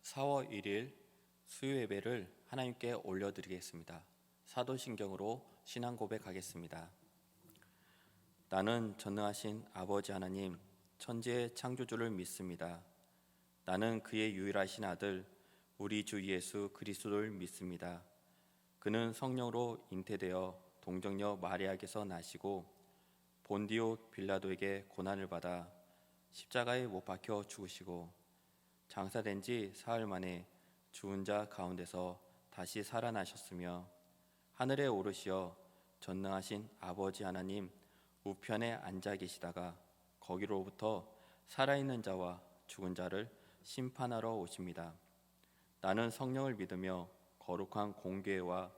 4월 1일 수요 예배를 하나님께 올려드리겠습니다. 사도신경으로 신앙 고백하겠습니다. 나는 전능하신 아버지 하나님, 천지의 창조주를 믿습니다. 나는 그의 유일하신 아들, 우리 주 예수 그리스도를 믿습니다. 그는 성령으로 잉태되어 동정녀 마리아에게서 나시고 본디오 빌라도에게 고난을 받아 십자가에 못 박혀 죽으시고 장사된 지 사흘 만에 죽은 자 가운데서 다시 살아나셨으며 하늘에 오르시어 전능하신 아버지 하나님 우편에 앉아 계시다가 거기로부터 살아있는 자와 죽은 자를 심판하러 오십니다. 나는 성령을 믿으며 거룩한 공교회와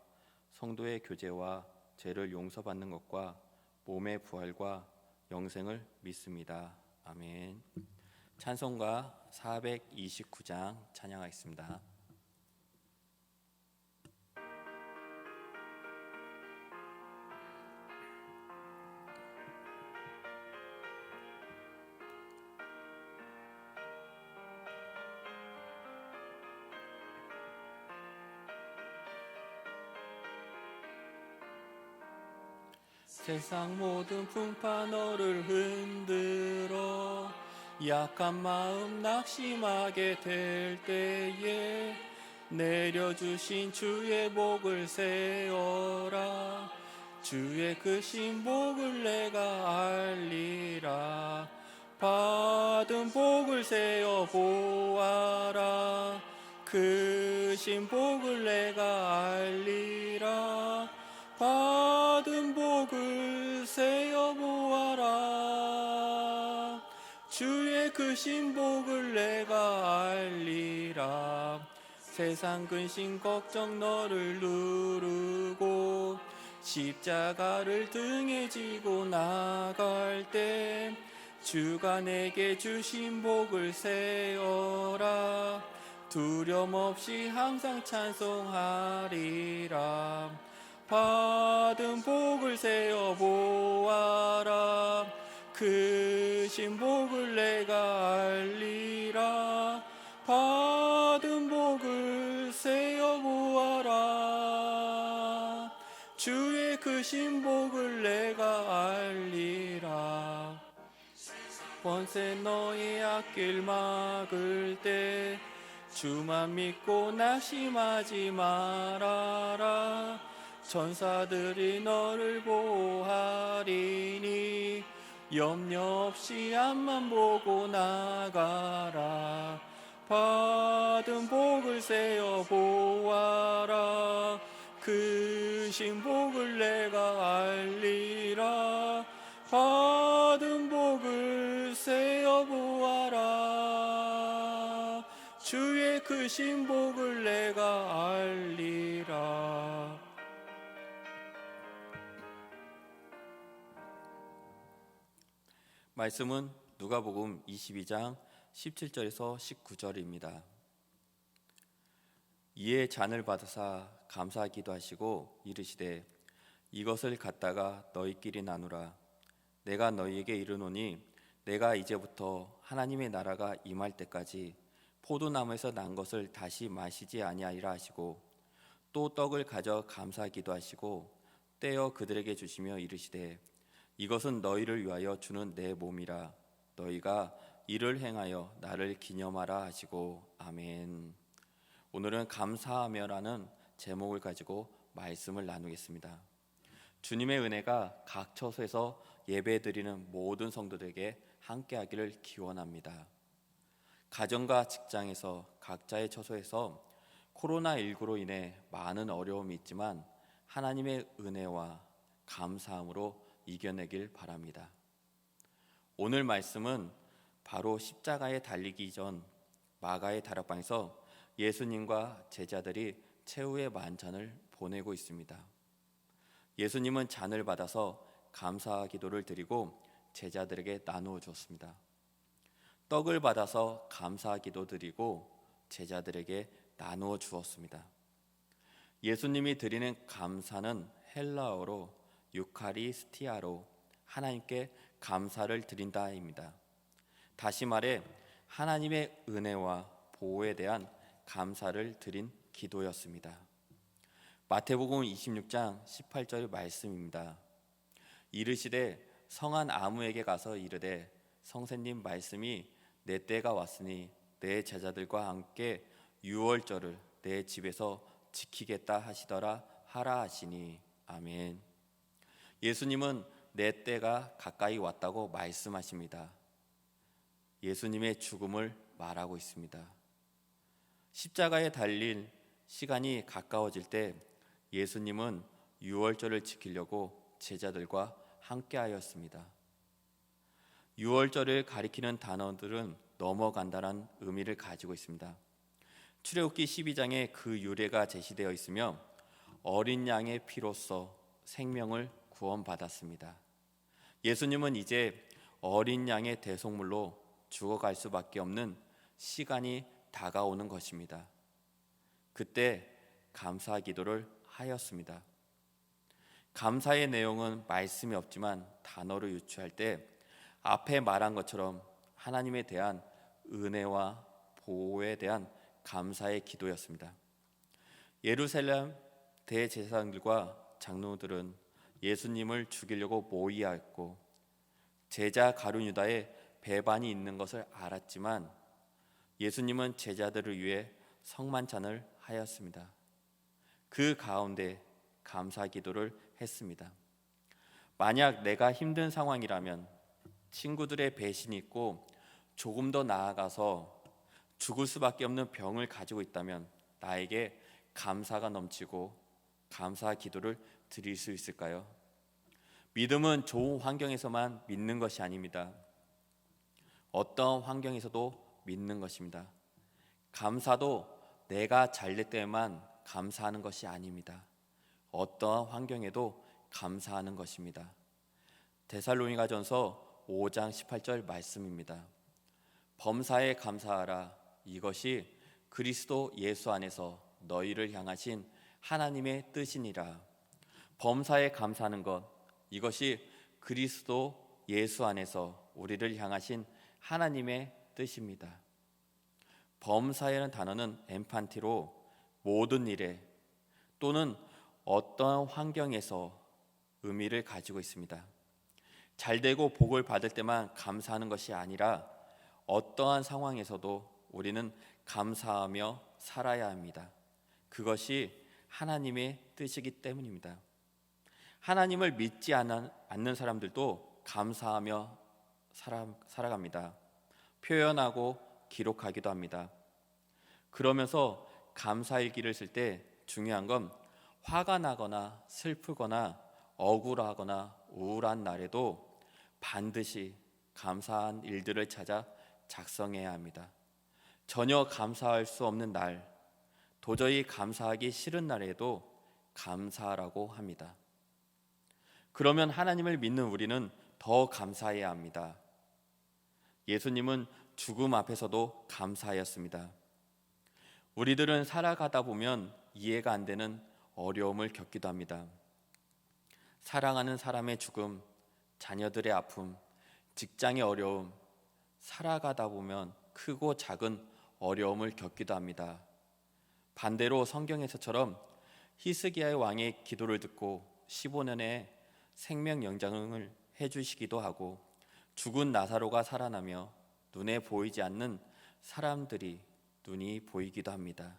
성도의 교제와 죄를 용서받는 것과 몸의 부활과 영생을 믿습니다. 아멘. 찬송가 429장 찬양하겠습니다. 세상 모든 풍파 너를 흔들어 약한 마음 낙심하게 될 때에 내려주신 주의 복을 세어라. 주의 크신 복을 내가 알리라. 받은 복을 세어 보아라. 크신 복을 내가 알리라. 받은 복을 세어 보아라. 주의 크신 복을 내가 알리라. 세상 근심 걱정 너를 누르고 십자가를 등에 지고 나갈 때 주가 내게 주신 복을 세어라. 두려움 없이 항상 찬송하리라. 받은 복을 세어 보아라. 크신 복을 내가 알리라. 받은 복을 세어 보아라. 주의 크신 복을 내가 알리라. 번세 너의 앞길 막을 때 주만 믿고 낙심하지 말아라. 천사들이 너를 보호하리니 염려 없이 앞만 보고 나가라. 받은 복을 세어 보아라. 크신 복을 내가 알리라. 받은 복을 세어 보아라. 주의 크신 복을 내가 알리라. 말씀은 누가복음 22장 17절에서 19절입니다. 이에 잔을 받으사 감사하기도 하시고 이르시되 이것을 갖다가 너희끼리 나누라. 내가 너희에게 이르노니 내가 이제부터 하나님의 나라가 임할 때까지 포도나무에서 난 것을 다시 마시지 아니하리라 하시고 또 떡을 가져 감사하기도 하시고 떼어 그들에게 주시며 이르시되 이것은 너희를 위하여 주는 내 몸이라. 너희가 이를 행하여 나를 기념하라 하시고 아멘. 오늘은 감사하며라는 제목을 가지고 말씀을 나누겠습니다. 주님의 은혜가 각 처소에서 예배드리는 모든 성도들에게 함께하기를 기원합니다. 가정과 직장에서 각자의 처소에서 코로나19로 인해 많은 어려움이 있지만 하나님의 은혜와 감사함으로 이겨내길 바랍니다. 오늘 말씀은 바로 십자가에 달리기 전 마가의 다락방에서 예수님과 제자들이 최후의 만찬을 보내고 있습니다. 예수님은 잔을 받아서 감사 기도를 드리고 제자들에게 나누어 주었습니다. 떡을 받아서 감사 기도 드리고 제자들에게 나누어 주었습니다. 예수님이 드리는 감사는 헬라어로 유카리스티아로 하나님께 감사를 드린다입니다. 다시 말해 하나님의 은혜와 보호에 대한 감사를 드린 기도였습니다. 마태복음 26장 18절 말씀입니다. 이르시되 성한 아무에게 가서 이르되 선생님 말씀이 내 때가 왔으니 내 제자들과 함께 유월절을 내 집에서 지키겠다 하시더라 하라 하시니. 아멘. 예수님은 내 때가 가까이 왔다고 말씀하십니다. 예수님의 죽음을 말하고 있습니다. 십자가에 달릴 시간이 가까워질 때 예수님은 유월절을 지키려고 제자들과 함께하였습니다. 유월절을 가리키는 단어들은 넘어간다는 의미를 가지고 있습니다. 출애굽기 12장에 그 유래가 제시되어 있으며 어린 양의 피로써 생명을 구원받았습니다. 예수님은 이제 어린 양의 대속물로 죽어갈 수밖에 없는 시간이 다가오는 것입니다. 그때 감사 기도를 하였습니다. 감사의 내용은 말씀이 없지만 단어로 유추할 때 앞에 말한 것처럼 하나님에 대한 은혜와 보호에 대한 감사의 기도였습니다. 예루살렘 대제사장들과 장로들은 예수님을 죽이려고 모의하였고 제자 가룟 유다의 배반이 있는 것을 알았지만 예수님은 제자들을 위해 성만찬을 하였습니다. 그 가운데 감사 기도를 했습니다. 만약 내가 힘든 상황이라면, 친구들의 배신이 있고 조금 더 나아가서 죽을 수밖에 없는 병을 가지고 있다면 나에게 감사가 넘치고 감사 기도를 드릴 수 있을까요? 믿음은 좋은 환경에서만 믿는 것이 아닙니다. 어떤 환경에서도 믿는 것입니다. 감사도 내가 잘될 때에만 감사하는 것이 아닙니다. 어떠한 환경에도 감사하는 것입니다. 데살로니가전서 5장 18절 말씀입니다. 범사에 감사하라. 이것이 그리스도 예수 안에서 너희를 향하신 하나님의 뜻이니라. 범사에 감사하는 것, 이것이 그리스도 예수 안에서 우리를 향하신 하나님의 뜻입니다. 범사에라는 단어는 엠판티로 모든 일에 또는 어떠한 환경에서 의미를 가지고 있습니다. 잘되고 복을 받을 때만 감사하는 것이 아니라 어떠한 상황에서도 우리는 감사하며 살아야 합니다. 그것이 하나님의 뜻이기 때문입니다. 하나님을 믿지 않는 사람들도 감사하며 살아갑니다. 표현하고 기록하기도 합니다. 그러면서 감사일기를 쓸 때 중요한 건 화가 나거나 슬프거나 억울하거나 우울한 날에도 반드시 감사한 일들을 찾아 작성해야 합니다. 전혀 감사할 수 없는 날, 도저히 감사하기 싫은 날에도 감사하라고 합니다. 그러면 하나님을 믿는 우리는 더 감사해야 합니다. 예수님은 죽음 앞에서도 감사하였습니다. 우리들은 살아가다 보면 이해가 안 되는 어려움을 겪기도 합니다. 사랑하는 사람의 죽음, 자녀들의 아픔, 직장의 어려움, 살아가다 보면 크고 작은 어려움을 겪기도 합니다. 반대로 성경에서처럼 히스기야의 왕의 기도를 듣고 15년의 생명 연장을 해주시기도 하고 죽은 나사로가 살아나며 눈에 보이지 않는 사람들이 눈이 보이기도 합니다.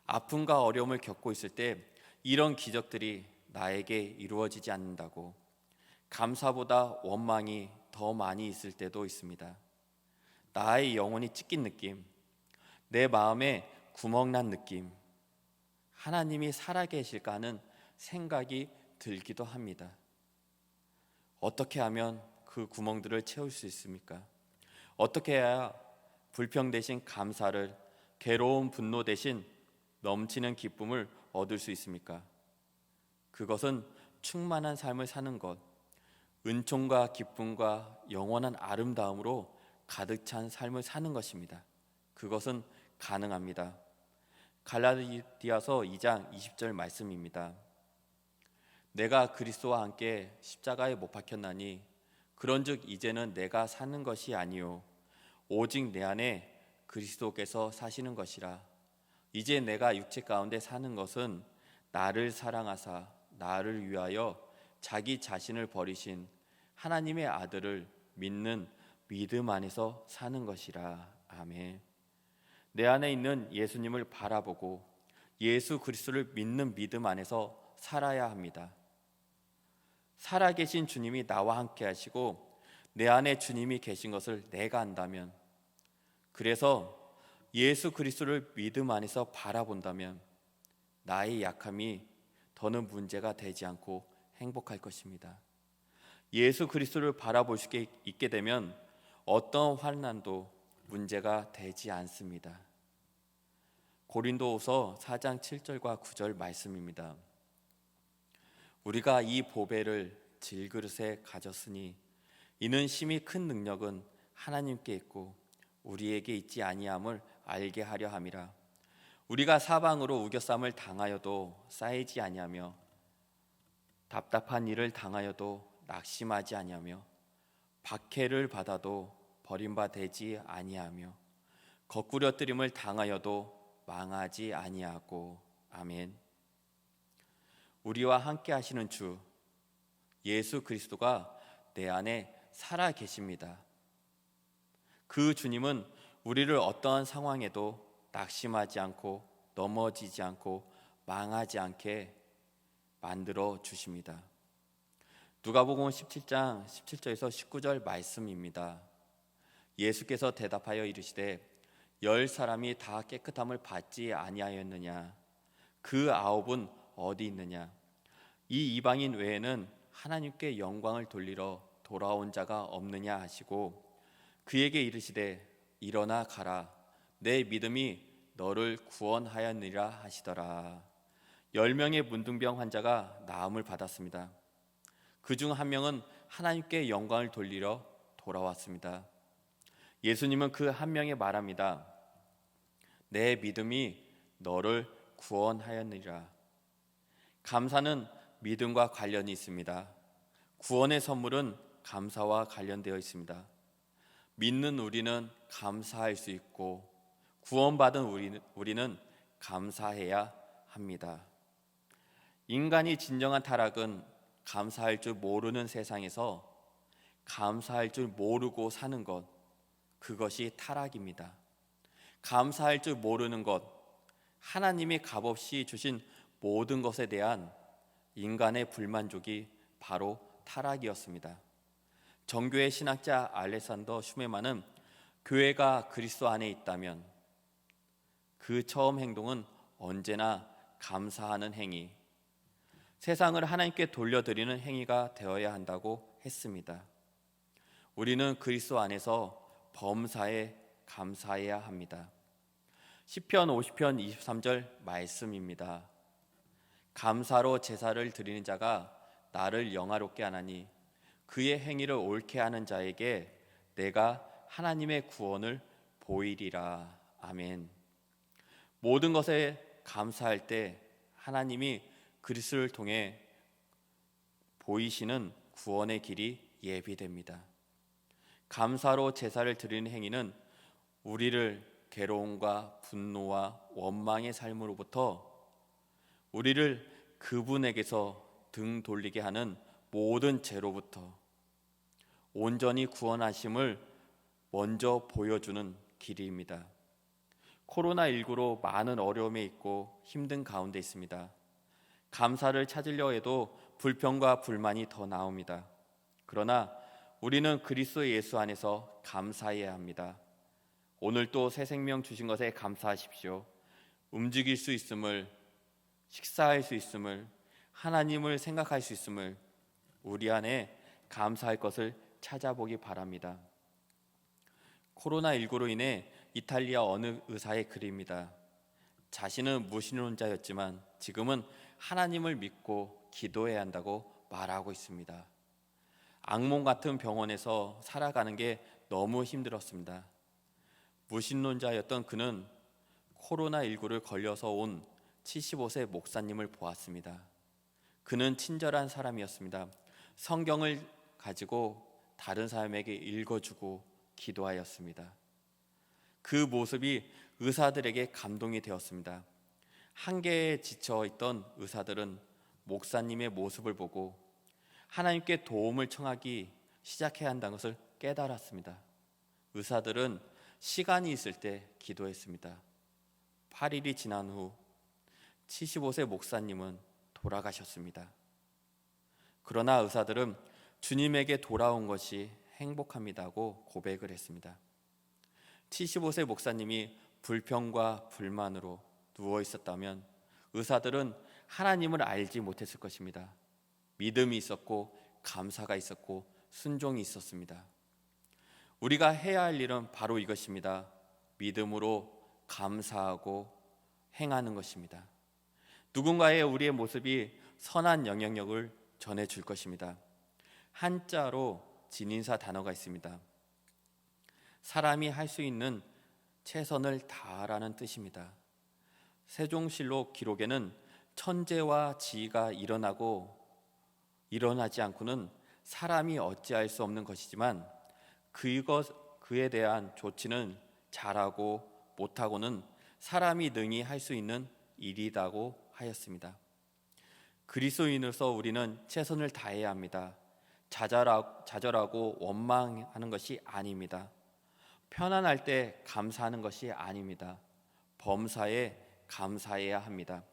아픔과 어려움을 겪고 있을 때 이런 기적들이 나에게 이루어지지 않는다고 감사보다 원망이 더 많이 있을 때도 있습니다. 나의 영혼이 찢긴 느낌, 내 마음에 구멍난 느낌, 하나님이 살아계실까 하는 생각이 들기도 합니다. 어떻게 하면 그 구멍들을 채울 수 있습니까? 어떻게 해야 불평 대신 감사를, 괴로운 분노 대신 넘치는 기쁨을 얻을 수 있습니까? 그것은 충만한 삶을 사는 것, 은총과 기쁨과 영원한 아름다움으로 가득 찬 삶을 사는 것입니다. 그것은 가능합니다. 갈라디아서 2장 20절 말씀입니다. 내가 그리스도와 함께 십자가에 못 박혔나니 그런즉 이제는 내가 사는 것이 아니요 오직 내 안에 그리스도께서 사시는 것이라. 이제 내가 육체 가운데 사는 것은 나를 사랑하사 나를 위하여 자기 자신을 버리신 하나님의 아들을 믿는 믿음 안에서 사는 것이라. 아멘. 내 안에 있는 예수님을 바라보고 예수 그리스도를 믿는 믿음 안에서 살아야 합니다. 살아계신 주님이 나와 함께 하시고 내 안에 주님이 계신 것을 내가 안다면, 그래서 예수 그리스도를 믿음 안에서 바라본다면 나의 약함이 더는 문제가 되지 않고 행복할 것입니다. 예수 그리스도를 바라볼 수 있게 되면 어떤 환난도 문제가 되지 않습니다. 고린도후서 4장 7절과 9절 말씀입니다. 우리가 이 보배를 질그릇에 가졌으니 이는 심히 큰 능력은 하나님께 있고 우리에게 있지 아니함을 알게 하려 함이라. 우리가 사방으로 우겨쌈을 당하여도 쌓이지 아니하며 답답한 일을 당하여도 낙심하지 아니하며 박해를 받아도 버림받지 아니하며 거꾸려뜨림을 당하여도 망하지 아니하고. 아멘. 우리와 함께 하시는 주 예수 그리스도가 내 안에 살아 계십니다. 그 주님은 우리를 어떠한 상황에도 낙심하지 않고 넘어지지 않고 망하지 않게 만들어 주십니다. 누가복음 17장 17절에서 19절 말씀입니다. 예수께서 대답하여 이르시되 10사람이 다 깨끗함을 받지 아니하였느냐? 그 9은 어디 있느냐? 이 이방인 외에는 하나님께 영광을 돌리러 돌아온 자가 없느냐 하시고 그에게 이르시되 일어나 가라, 내 믿음이 너를 구원하였느니라 하시더라. 10명의 문둥병 환자가 나음을 받았습니다. 그중 한 명은 하나님께 영광을 돌리러 돌아왔습니다. 예수님은 그 한 명에 말합니다. 내 믿음이 너를 구원하였느니라. 감사는 믿음과 관련이 있습니다. 구원의 선물은 감사와 관련되어 있습니다. 믿는 우리는 감사할 수 있고 구원받은 우리는 감사해야 합니다. 인간이 진정한 타락은 감사할 줄 모르는 세상에서 감사할 줄 모르고 사는 것, 그것이 타락입니다. 감사할 줄 모르는 것, 하나님이 값없이 주신 모든 것에 대한 인간의 불만족이 바로 타락이었습니다. 정교의 신학자 알렉산더 슈메만은 교회가 그리스도 안에 있다면 그 처음 행동은 언제나 감사하는 행위, 세상을 하나님께 돌려드리는 행위가 되어야 한다고 했습니다. 우리는 그리스도 안에서 범사에 감사해야 합니다. 시편 50편 23절 말씀입니다. 감사로 제사를 드리는 자가 나를 영화롭게 하나니 그의 행위를 옳게 하는 자에게 내가 하나님의 구원을 보이리라. 아멘. 모든 것에 감사할 때 하나님이 그리스도를 통해 보이시는 구원의 길이 예비됩니다. 감사로 제사를 드리는 행위는 우리를 괴로움과 분노와 원망의 삶으로부터 우리를 그분에게서 등 돌리게 하는 모든 죄로부터 온전히 구원하심을 먼저 보여주는 길입니다. 코로나19로 많은 어려움에 있고 힘든 가운데 있습니다. 감사를 찾으려 해도 불평과 불만이 더 나옵니다. 그러나 우리는 그리스도 예수 안에서 감사해야 합니다. 오늘 또 새 생명 주신 것에 감사하십시오. 움직일 수 있음을, 식사할 수 있음을, 하나님을 생각할 수 있음을 우리 안에 감사할 것을 찾아보기 바랍니다. 코로나19로 인해 이탈리아 어느 의사의 글입니다. 자신은 무신론자였지만 지금은 하나님을 믿고 기도해야 한다고 말하고 있습니다. 악몽 같은 병원에서 살아가는 게 너무 힘들었습니다. 무신론자였던 그는 코로나19를 걸려서 온 75세 목사님을 보았습니다. 그는 친절한 사람이었습니다. 성경을 가지고 다른 사람에게 읽어주고 기도하였습니다. 그 모습이 의사들에게 감동이 되었습니다. 한계에 지쳐 있던 의사들은 목사님의 모습을 보고 하나님께 도움을 청하기 시작해야 한다는 것을 깨달았습니다. 의사들은 시간이 있을 때 기도했습니다. 8일이 지난 후 75세 목사님은 돌아가셨습니다. 그러나 의사들은 주님에게 돌아온 것이 행복합니다고 고백을 했습니다. 75세 목사님이 불평과 불만으로 누워 있었다면 의사들은 하나님을 알지 못했을 것입니다. 믿음이 있었고 감사가 있었고 순종이 있었습니다. 우리가 해야 할 일은 바로 이것입니다. 믿음으로 감사하고 행하는 것입니다. 누군가의 우리의 모습이 선한 영향력을 전해줄 것입니다. 한자로 진인사 단어가 있습니다. 사람이 할 수 있는 최선을 다하라는 뜻입니다. 세종실록 기록에는 천재와 지혜가 일어나지 않고는 사람이 어찌할 수 없는 것이지만 그에 대한 조치는 잘하고 못하고는 사람이 능히 할 수 있는 일이라고 하였습니다. 그리스도인으로서 우리는 최선을 다해야 합니다. 좌절하고 원망하는 것이 아닙니다. 편안할 때 감사하는 것이 아닙니다. 범사에 감사해야 합니다.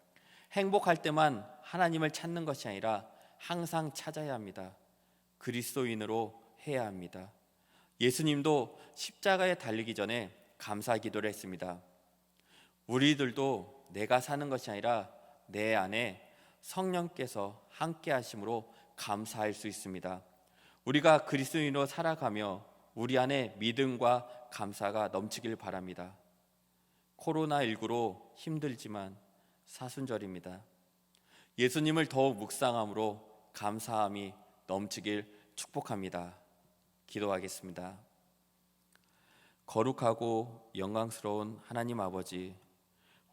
행복할 때만 하나님을 찾는 것이 아니라 항상 찾아야 합니다. 그리스도인으로 해야 합니다. 예수님도 십자가에 달리기 전에 감사 기도를 했습니다. 우리들도 내가 사는 것이 아니라 내 안에 성령께서 함께 하심으로 감사할 수 있습니다. 우리가 그리스도인으로 살아가며 우리 안에 믿음과 감사가 넘치길 바랍니다. 코로나19로 힘들지만 사순절입니다. 예수님을 더욱 묵상함으로 감사함이 넘치길 축복합니다. 기도하겠습니다. 거룩하고 영광스러운 하나님 아버지,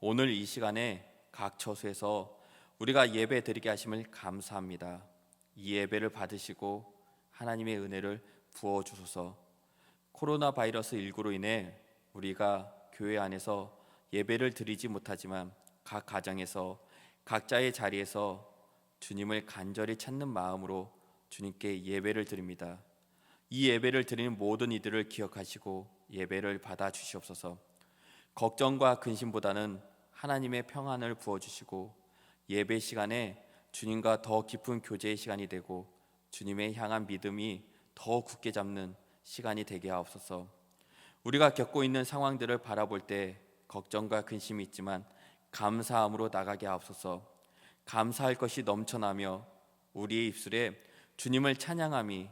오늘 이 시간에 각 처소에서 우리가 예배 드리게 하심을 감사합니다. 이 예배를 받으시고 하나님의 은혜를 부어주소서. 코로나 바이러스 19로 인해 우리가 교회 안에서 예배를 드리지 못하지만 각 가정에서 각자의 자리에서 주님을 간절히 찾는 마음으로 주님께 예배를 드립니다. 이 예배를 드리는 모든 이들을 기억하시고 예배를 받아 주시옵소서. 걱정과 근심보다는 하나님의 평안을 부어주시고 예배 시간에 주님과 더 깊은 교제의 시간이 되고 주님의 향한 믿음이 더 굳게 잡는 시간이 되게 하옵소서. 우리가 겪고 있는 상황들을 바라볼 때 걱정과 근심이 있지만 감사함으로 나가게 하옵소서. 감사할 것이 넘쳐나며 우리의 입술에 주님을 찬양함이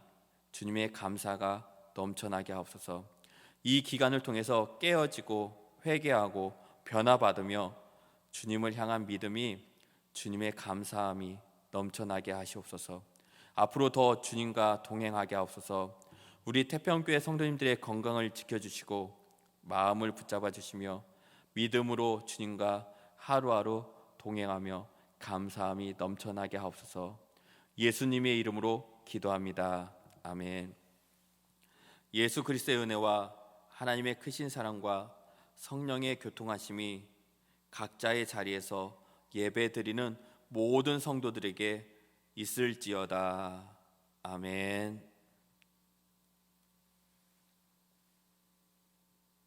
주님의 감사가 넘쳐나게 하옵소서. 이 기간을 통해서 깨어지고 회개하고 변화받으며 주님을 향한 믿음이 주님의 감사함이 넘쳐나게 하시옵소서. 앞으로 더 주님과 동행하게 하옵소서. 우리 태평교회 성도님들의 건강을 지켜주시고 마음을 붙잡아 주시며 믿음으로 주님과 하루하루 동행하며 감사함이 넘쳐나게 하옵소서. 예수님의 이름으로 기도합니다. 아멘. 예수 그리스도의 은혜와 하나님의 크신 사랑과 성령의 교통하심이 각자의 자리에서 예배드리는 모든 성도들에게 있을지어다. 아멘.